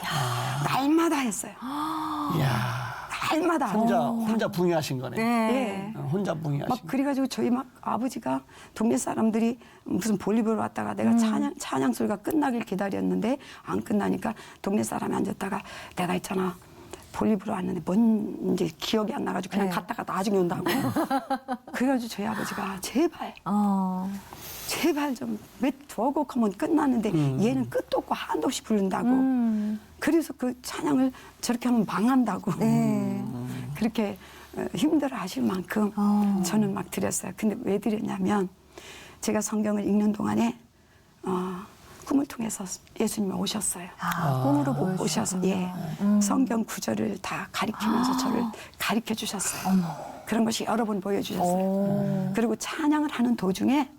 날마다 했어요. 이야. 날마다. 혼자 붕괴하신 거네. 예. 혼자 붕괴하신 막 그래가지고 저희 막 아버지가 동네 사람들이 무슨 볼일보러 왔다가 내가 찬양 소리가 끝나길 기다렸는데 안 끝나니까 동네 사람이 앉았다가 내가 있잖아 볼일보러 왔는데 뭔지 기억이 안 나가지고 그냥 네. 갔다가 나중에 온다고. 그래가지고 저희 아버지가 제발 좀 몇 두어 곡 하면 끝나는데 얘는 끝도 없고 한도 없이 부른다고. 그래서 그 찬양을 저렇게 하면 망한다고. 그렇게 힘들어 하실 만큼 저는 막 드렸어요. 근데 왜 드렸냐면 제가 성경을 읽는 동안에 꿈을 통해서 예수님이 오셨어요. 꿈으로 오셔서 보여주셨군요. 성경 구절을 다 가리키면서 저를 가리켜 주셨어요. 그런 것이 여러 번 보여주셨어요. 그리고 찬양을 하는 도중에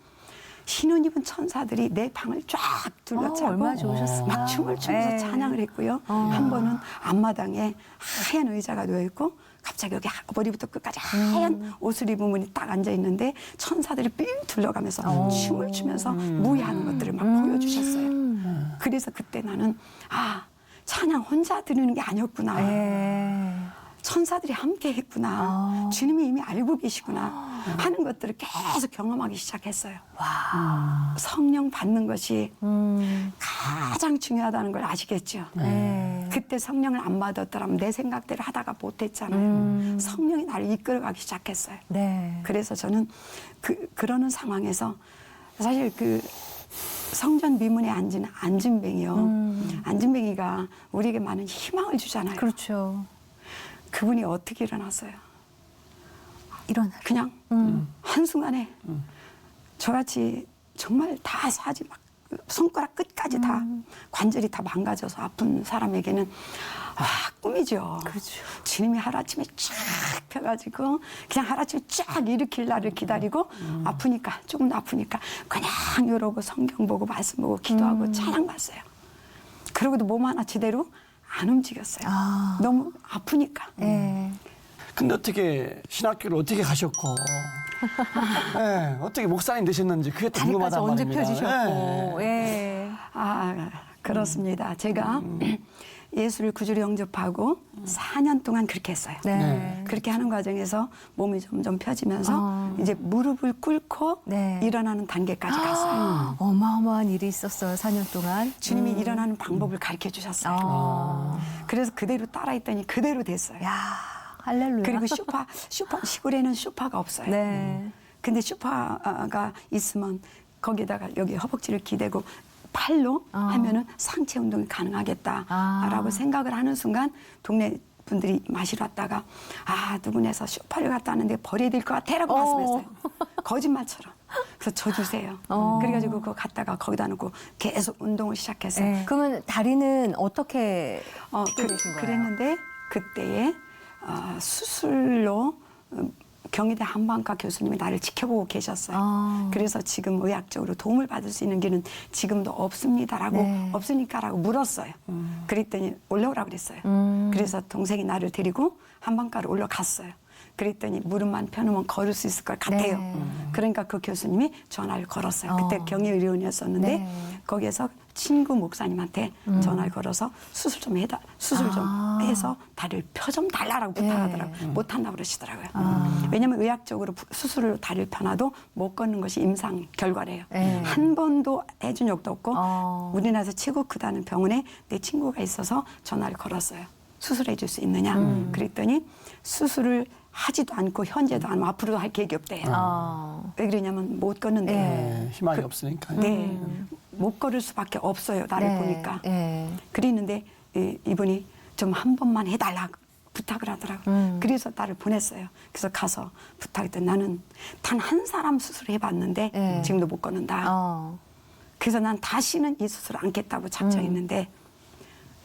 신혼 입은 천사들이 내 방을 쫙 둘러차고 얼마나 좋으셨을까. 막 춤을 추면서 네. 찬양을 했고요. 한 번은 앞마당에 하얀 의자가 누워 있고 갑자기 여기 머리부터 끝까지 하얀 옷을 입은 분이 딱 앉아 있는데 천사들이 삥 둘러가면서 춤을 추면서 무예하는 것들을 막 보여주셨어요. 그래서 그때 나는 찬양 혼자 드리는 게 아니었구나. 천사들이 함께 했구나. 주님이 이미 알고 계시구나. 하는 것들을 계속 경험하기 시작했어요. 성령 받는 것이 가장 중요하다는 걸 아시겠죠? 그때 성령을 안 받았더라면 내 생각대로 하다가 못했잖아요. 성령이 나를 이끌어가기 시작했어요. 네. 그래서 저는 그러는 상황에서 사실 그 성전 미문에 앉은 안진뱅이요. 안진뱅이가 우리에게 많은 희망을 주잖아요. 그렇죠. 그분이 어떻게 일어났어요? 일어나. 그냥 한순간에 저같이 정말 다 사지 막 손가락 끝까지 다 관절이 다 망가져서 아픈 사람에게는 꿈이죠. 그렇죠. 주님이 하루아침에 쫙 펴가지고 그냥 하루아침에 쫙 일으킬 날을 기다리고 아프니까 조금 더 아프니까 그냥 이러고 성경 보고 말씀 보고 기도하고 찬양 봤어요. 그러고도 몸 하나 제대로 안 움직였어요. 너무 아프니까. 네. 근데 어떻게 신학교를 어떻게 가셨고 네, 어떻게 목사님 되셨는지 그게 더 다리까지 궁금하단 언제 말입니다. 펴지셨고. 네. 예. 그렇습니다. 제가 예수를 구주로 영접하고 4년 동안 그렇게 했어요. 네. 그렇게 하는 과정에서 몸이 점점 펴지면서 이제 무릎을 꿇고 네. 일어나는 단계까지 갔어요. 어마어마한 일이 있었어요. 4년 동안. 주님이 일어나는 방법을 가르쳐 주셨어요. 그래서 그대로 따라했더니 그대로 됐어요. 야, 할렐루야. 그리고 시골에는 소파가 없어요. 네. 근데 소파가 있으면 거기다가 여기 허벅지를 기대고 팔로 하면은 상체 운동이 가능하겠다라고 생각을 하는 순간 동네 분들이 마시러 왔다가 누구네서 소파를 갖다 왔는데 버려야 될 것 같아라고 말씀했어요. 거짓말처럼. 그래서 저 주세요. 그래가지고 그거 갖다가 거기다 놓고 계속 운동을 시작했어요. 네. 그러면 다리는 어떻게 되신 거예요? 그랬는데 그때에 수술로 경희대 한방과 교수님이 나를 지켜보고 계셨어요. 그래서 지금 의학적으로 도움을 받을 수 있는 길은 지금도 없습니다라고 네. 없으니까라고 물었어요. 그랬더니 올라오라고 그랬어요. 그래서 동생이 나를 데리고 한방과로 올라갔어요. 그랬더니 무릎만 펴놓으면 걸을 수 있을 것 같아요. 네. 그러니까 그 교수님이 전화를 걸었어요. 그때 경희의료원이었었는데 네. 거기에서 친구 목사님한테 전화를 걸어서 수술 좀 해서 다리를 펴 좀 달라라고 부탁하더라고요. 못 한다고 그러시더라고요. 왜냐하면 의학적으로 수술로 다리를 펴놔도 못 걷는 것이 임상 결과래요. 한 번도 해준 적도 없고 우리나라에서 최고 크다는 병원에 내 친구가 있어서 전화를 걸었어요. 수술해 줄 수 있느냐. 그랬더니 수술을 하지도 않고 현재도 안 하고 앞으로도 할 계획이 없대요. 왜 그러냐면 못 걷는데. 네, 희망이 없으니까. 네. 못 걸을 수밖에 없어요. 나를 보니까. 그랬는데 이분이 좀 한 번만 해달라 부탁을 하더라고요. 그래서 나를 보냈어요. 그래서 가서 부탁했더니 나는 단 한 사람 수술해봤는데 지금도 못 걷는다. 그래서 난 다시는 이 수술을 안겠다고 작정했는데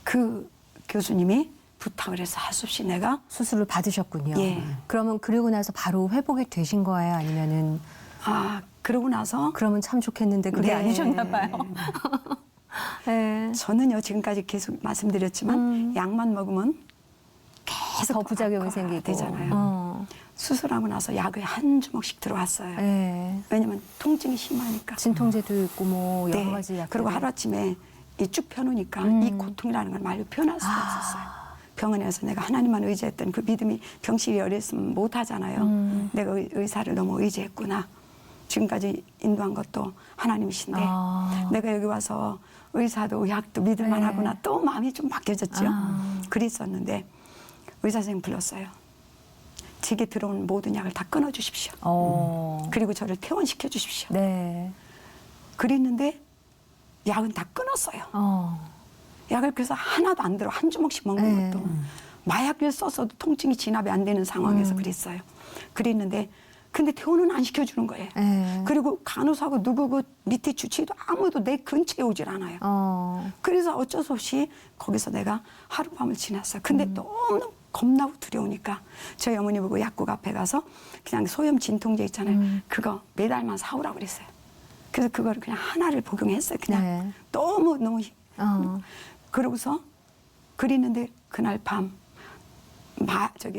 그 교수님이 부탁을 해서 할 수 없이 내가 수술을 받으셨군요. 예. 그러면 그리고 나서 바로 회복이 되신 거예요? 아니면은 그러고 나서 그러면 참 좋겠는데 그게 네. 아니셨나 봐요. 네. 저는요 지금까지 계속 말씀드렸지만 약만 먹으면 계속 더 부작용이 악화가 생기고 되잖아요. 수술하고 나서 약을 한 주먹씩 들어왔어요. 네. 왜냐면 통증이 심하니까. 진통제도 있고 뭐 여러 네. 가지 약. 그리고 하루아침에 이 쭉 펴놓으니까 이 고통이라는 걸 말로 표현할 수가 없었어요. 병원에 와서 내가 하나님만 의지했던 그 믿음이 병실이 열렸으면 못하잖아요. 내가 의사를 너무 의지했구나. 지금까지 인도한 것도 하나님이신데 내가 여기 와서 의사도 의학도 믿을만 하구나. 또 마음이 좀 바뀌어졌죠. 그랬었는데 의사 선생님 불렀어요. 제게 들어온 모든 약을 다 끊어주십시오. 그리고 저를 퇴원시켜 주십시오. 네. 그랬는데 약은 다 끊었어요. 약을 그래서 하나도 안 들어 한 주먹씩 먹는 것도 마약을 써서도 통증이 진압이 안 되는 상황에서 그랬어요. 그랬는데 근데 퇴원은 안 시켜주는 거예요. 그리고 간호사고 누구고 밑에 주치의도 아무도 내 근처에 오질 않아요. 그래서 어쩔 수 없이 거기서 내가 하룻밤을 지났어요. 근데 너무 겁나고 두려우니까 저희 어머니 보고 약국 앞에 가서 그냥 소염 진통제 있잖아요. 그거 매달만 사오라고 그랬어요. 그래서 그거를 그냥 하나를 복용했어요. 그냥 너무 그러고서 그랬는데 그날 밤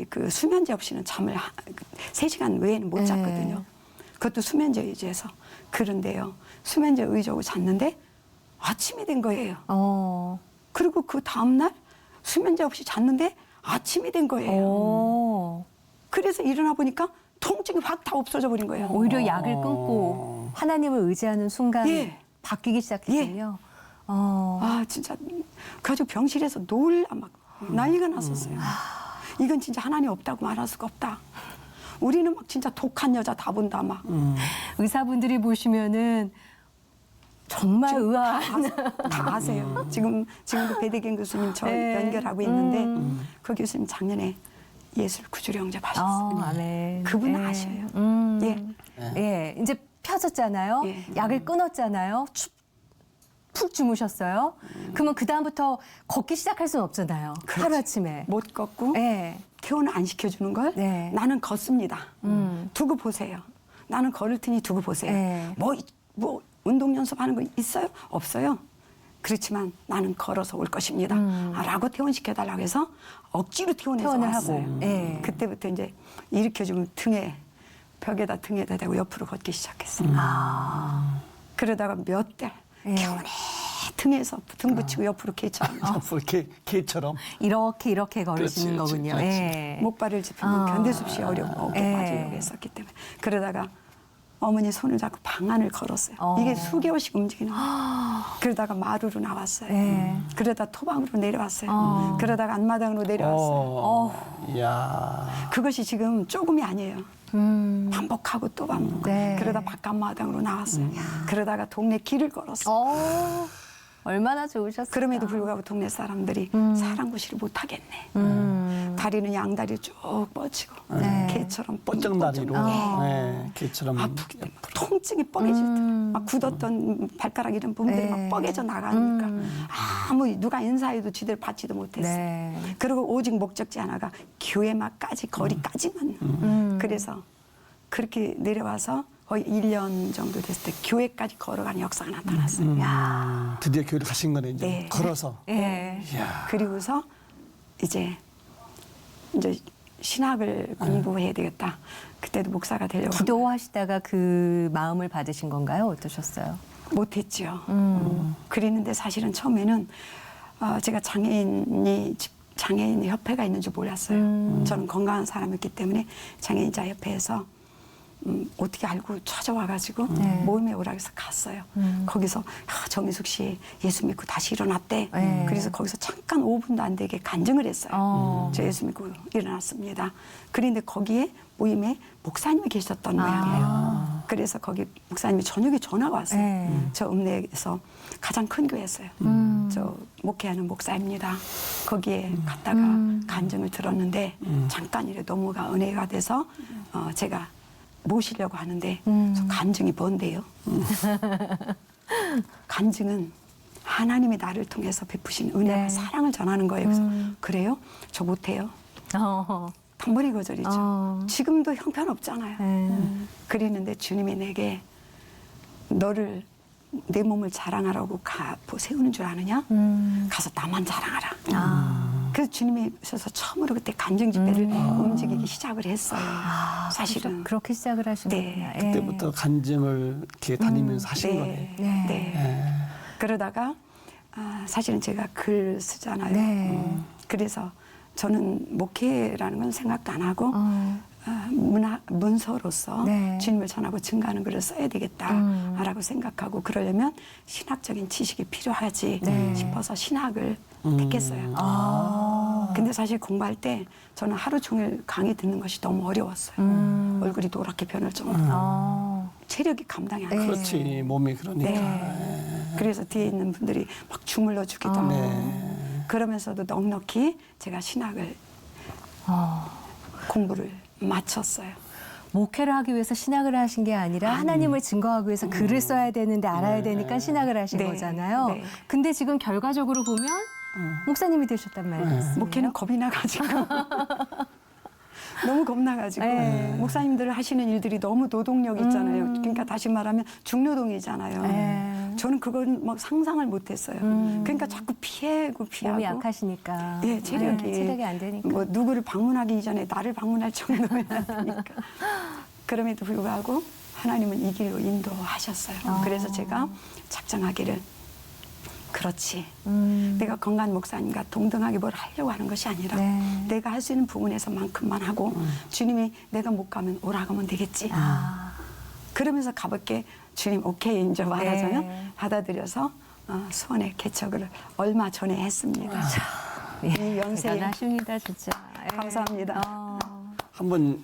그 수면제 없이는 잠을 3시간 외에는 못 잤거든요. 그것도 수면제 의지해서. 그런데요. 수면제 의지하고 잤는데 아침이 된 거예요. 그리고 그 다음날 수면제 없이 잤는데 아침이 된 거예요. 그래서 일어나 보니까 통증이 확 다 없어져 버린 거예요. 오히려 약을 끊고 하나님을 의지하는 순간 바뀌기 시작했군요. 진짜 가지고 병실에서 막 난리가 났었어요. 이건 진짜 하나님 없다고 말할 수가 없다. 우리는 막 진짜 독한 여자 다 본다 막. 의사분들이 보시면은 정말 의아한 다 아세요. 지금도 배대경 교수님 저 연결하고 있는데 그 교수님 작년에 예술 구주령 영접 하셨어요. 아멘. 그분 네. 아셔요. 예, 이제 펴졌잖아요. 약을 끊었잖아요. 푹 주무셨어요. 그러면 그 다음부터 걷기 시작할 수는 없잖아요. 하루 아침에 못 걷고 퇴원 안 시켜주는 걸 나는 걷습니다. 두고 보세요. 나는 걸을 테니 두고 보세요. 뭐 운동 연습하는 거 있어요? 없어요. 그렇지만 나는 걸어서 올 것입니다. 라고 퇴원시켜달라고 해서 억지로 퇴원해서 퇴원을 왔어요. 하고. 그때부터 이제 일으켜주면 벽에다 등에다 대고 옆으로 걷기 시작했어요. 그러다가 몇 달 개운해 등에서 등 붙이고 옆으로 개처럼 개처럼. 이렇게 걸으시는 그렇지, 거군요. 그렇지. 예. 목발을 짚으면 견딜 수 없이 어렵고 어깨 빠지려고 했었기 때문에 그러다가 어머니 손을 잡고 방 안을 걸었어요. 이게 수개월씩 움직이는 거예요. 그러다가 마루로 나왔어요. 그러다 토방으로 내려왔어요. 그러다가 안마당으로 내려왔어요. 이야. 그것이 지금 조금이 아니에요. 반복하고 또 반복. 그러다 바깥마당으로 나왔어요. 그러다가 동네 길을 걸었어요. 얼마나 좋으셨어요. 그럼에도 불구하고 동네 사람들이 사랑구실을 못하겠네. 다리는 양다리 쭉 뻗치고 개처럼 뻗정다리로. 개처럼. 아프기 통증이 뻐개질 때 막 굳었던 발가락 이런 부분들이 막 뻐개져 나가니까 아무 누가 인사해도 제대로 받지도 못했어요. 그리고 오직 목적지 하나가 교회만까지 거리까지만. 그래서 그렇게 내려와서 거의 1년 정도 됐을 때 교회까지 걸어가는 역사가 나타났어요. 드디어 교회를 가신 거네 이제. 걸어서. 이야. 그리고서 이제 신학을 공부해야 되겠다. 그때도 목사가 되려고. 기도하시다가 그 마음을 받으신 건가요? 어떠셨어요? 못했죠. 그랬는데 사실은 처음에는 제가 장애인 협회가 있는 줄 몰랐어요. 저는 건강한 사람이었기 때문에 장애인자 협회에서 어떻게 알고 찾아와가지고 모임에 오라고 해서 갔어요. 거기서 정미숙 씨 예수 믿고 다시 일어났대. 네. 그래서 거기서 잠깐 5분도 안 되게 간증을 했어요. 저 예수 믿고 일어났습니다. 그런데 거기에 모임에 목사님이 계셨던 모양이에요. 그래서 거기 목사님이 저녁에 전화가 왔어요. 네. 저 읍내에서 가장 큰 교회였어요. 저 목회하는 목사입니다. 거기에 갔다가 간증을 들었는데 잠깐이라도 너무가 은혜가 돼서 제가 모시려고 하는데 저 간증이 뭔데요? 간증은 하나님이 나를 통해서 베푸신 은혜와 네. 사랑을 전하는 거예요. 그래서 그래요? 저 못해요. 단번에 거절이죠. 지금도 형편없잖아요. 그랬는데 주님이 내게 너를 내 몸을 자랑하라고 세우는 줄 아느냐? 가서 나만 자랑하라. 그래서 주님이 오셔서 처음으로 그때 간증 집회를 움직이기 시작을 했어요. 사실은. 그렇게 시작을 하시는구나. 네. 예. 그때부터 간증을 이렇게 다니면서 하신 거네. 네. 네. 그러다가 사실은 제가 글 쓰잖아요. 네. 그래서 저는 목회라는 건 생각도 안 하고 문서로서 네. 주님을 전하고 증가하는 글을 써야 되겠다라고 생각하고 그러려면 신학적인 지식이 필요하지 네. 싶어서 신학을 택했어요. 근데 사실 공부할 때 저는 하루 종일 강의 듣는 것이 너무 어려웠어요. 얼굴이 노랗게 변할 정도로 체력이 감당이 안 돼요. 그렇지, 몸이 그러니까. 네. 그래서 뒤에 있는 분들이 막 주물러 주기도 하고 네. 그러면서도 넉넉히 제가 신학을 공부를 마쳤어요. 목회를 하기 위해서 신학을 하신 게 아니라 하나님을 증거하기 위해서 글을 써야 되는데 알아야 되니까 신학을 하신 네. 거잖아요. 네. 근데 지금 결과적으로 보면 목사님이 되셨단 말이에요. 목회는 겁이 나가지고 너무 겁나가지고 네. 목사님들 하시는 일들이 너무 노동력 있잖아요. 그러니까 다시 말하면 중노동이잖아요. 네. 저는 그건 막 상상을 못했어요. 그러니까 자꾸 피하고 몸이 약하시니까. 예, 체력이 네, 체력이 안 되니까. 뭐 누구를 방문하기 이전에 나를 방문할 정도면 안 되니까. 그럼에도 불구하고 하나님은 이 길로 인도하셨어요. 그래서 제가 작정하기를 그렇지. 내가 건강 목사님과 동등하게 뭘 하려고 하는 것이 아니라 네. 내가 할 수 있는 부분에서만큼만 하고 주님이 내가 못 가면 오라고 하면 되겠지. 그러면서 가볍게 주님 오케이 이제 말하자면 네. 받아들여서 수원의 개척을 얼마 전에 했습니다. 이 연세에 대단하십니다, 진짜. 예. 감사합니다. 한번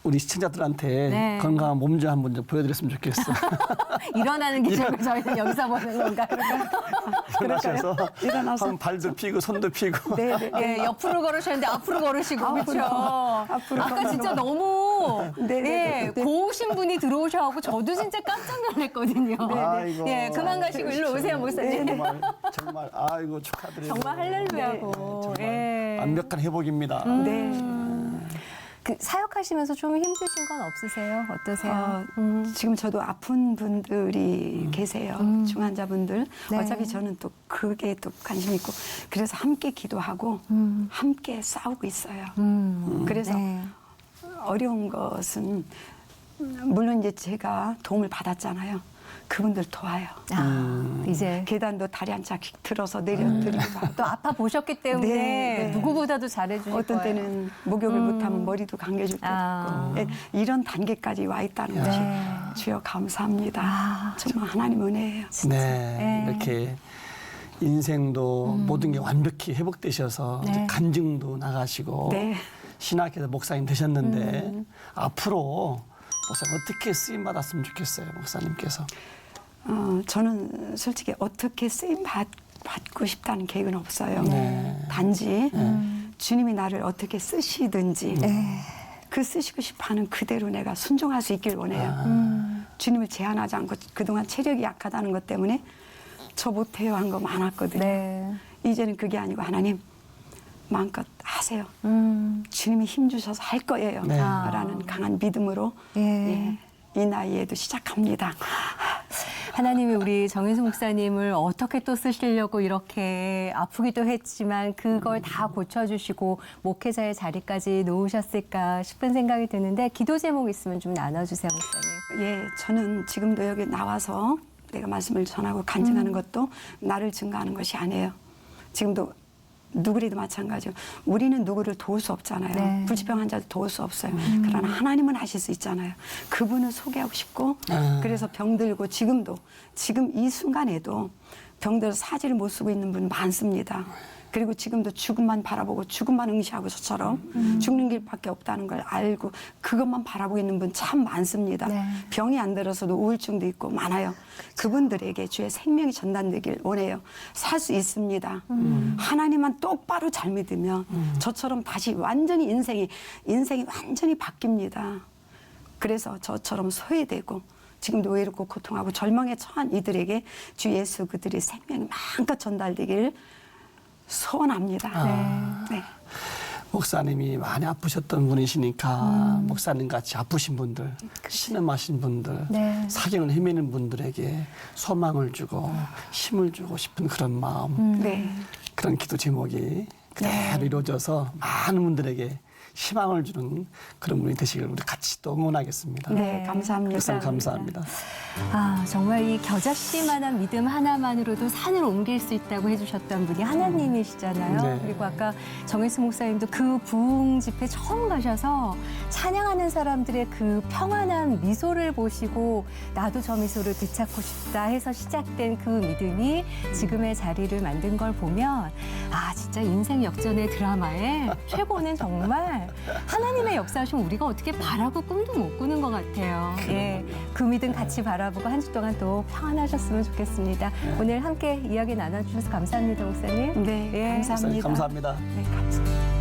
우리 시청자들한테 네. 건강한 몸 좀 한번 좀 보여드렸으면 좋겠어. 일어나는 기적을 저희는 여기서 보는 건가요? 일어나셔서 일어나서. 한 발도 피고 손도 피고. 네, 네. 예, 옆으로 걸으셨는데 앞으로 걸으시고 그렇죠. 앞으로 아까 진짜 걸어서. 너무 네, 네, 예, 네. 고우신 분이 들어오셔갖고 저도 진짜 깜짝 놀랐거든요. 아이고. 예, 그만 가시고 일로 오세요, 목사님. 정말 아이고 축하드려요. 정말 할렐루야고. 정말 예. 완벽한 회복입니다. 네. 그 사역하시면서 좀 힘드신 건 없으세요? 어떠세요? 지금 저도 아픈 분들이 계세요. 중환자분들. 네. 어차피 저는 또 그게 또 관심 있고 그래서 함께 기도하고 함께 싸우고 있어요. 그래서 네. 어려운 것은 물론 이제 제가 도움을 받았잖아요. 그분들 도와요. 이제 계단도 다리 한 짝 들어서 내려드리고 또 아파 보셨기 때문에 네, 네. 누구보다도 잘해주실 어떤 거예요. 때는 목욕을 못하면 머리도 감겨줄 때도 아. 있고 예, 이런 단계까지 와 있다는 것이 네. 주여 감사합니다. 정말 하나님 은혜예요. 네, 이렇게 인생도 모든 게 완벽히 회복되셔서 네. 이제 간증도 나가시고 네. 신학교에서 목사님 되셨는데 앞으로 목사님 어떻게 쓰임 받았으면 좋겠어요, 목사님께서. 저는 솔직히 어떻게 쓰임 받고 싶다는 계획은 없어요. 네. 단지 주님이 나를 어떻게 쓰시든지 그 쓰시고 싶어하는 그대로 내가 순종할 수 있길 원해요. 주님을 제한하지 않고 그동안 체력이 약하다는 것 때문에 저 못해요 한 거 많았거든요. 네. 이제는 그게 아니고 하나님 마음껏 하세요. 주님이 힘 주셔서 할 거예요. 네. 라는 강한 믿음으로 예. 이 나이에도 시작합니다. 하나님이 우리 정윤수 목사님을 어떻게 또 쓰시려고 이렇게 아프기도 했지만 그걸 다 고쳐주시고 목회자의 자리까지 놓으셨을까 싶은 생각이 드는데 기도 제목 있으면 좀 나눠주세요, 목사님. 예, 저는 지금도 여기 나와서 내가 말씀을 전하고 간증하는 것도 나를 증거하는 것이 아니에요. 지금도 누구라도 마찬가지요. 우리는 누구를 도울 수 없잖아요. 네. 불치병 환자도 도울 수 없어요. 그러나 하나님은 하실 수 있잖아요. 그분을 소개하고 싶고 그래서 병들고 지금 이 순간에도 병들어서 사지를 못 쓰고 있는 분 많습니다. 그리고 지금도 죽음만 바라보고 죽음만 응시하고 저처럼 죽는 길밖에 없다는 걸 알고 그것만 바라보고 있는 분 참 많습니다. 네. 병이 안 들어서도 우울증도 있고 많아요. 그분들에게 주의 생명이 전달되길 원해요. 살 수 있습니다. 하나님만 똑바로 잘 믿으면 저처럼 다시 완전히 인생이 완전히 바뀝니다. 그래서 저처럼 소외되고 지금도 외롭고 고통하고 절망에 처한 이들에게 주 예수 그들의 생명이 마음껏 전달되길 소원합니다. 네. 목사님이 많이 아프셨던 분이시니까 목사님 같이 아프신 분들, 신음하신 분들, 네. 사경을 헤매는 분들에게 소망을 주고 힘을 주고 싶은 그런 마음, 네. 그런 기도 제목이 그대로 이루어져서 많은 분들에게 희망을 주는 그런 분이 되시길 우리 같이 또 응원하겠습니다. 네, 감사합니다. 목사님 감사합니다. 아, 정말 이 겨자씨만한 믿음 하나만으로도 산을 옮길 수 있다고 해주셨던 분이 하나님이시잖아요. 네. 그리고 아까 정혜수 목사님도 그 부흥 집회 처음 가셔서 찬양하는 사람들의 그 평안한 미소를 보시고 나도 저 미소를 되찾고 싶다 해서 시작된 그 믿음이 지금의 자리를 만든 걸 보면 아, 진짜 인생 역전의 드라마의 최고는 정말 하나님의 역사하시면 우리가 어떻게 바라고 꿈도 못 꾸는 것 같아요. 예, 그 믿음 같이 바라보고 한 주 동안 또 평안하셨으면 좋겠습니다. 오늘 함께 이야기 나눠주셔서 감사합니다, 목사님. 네, 예. 목사님 감사합니다. 감사합니다. 네, 감사합니다.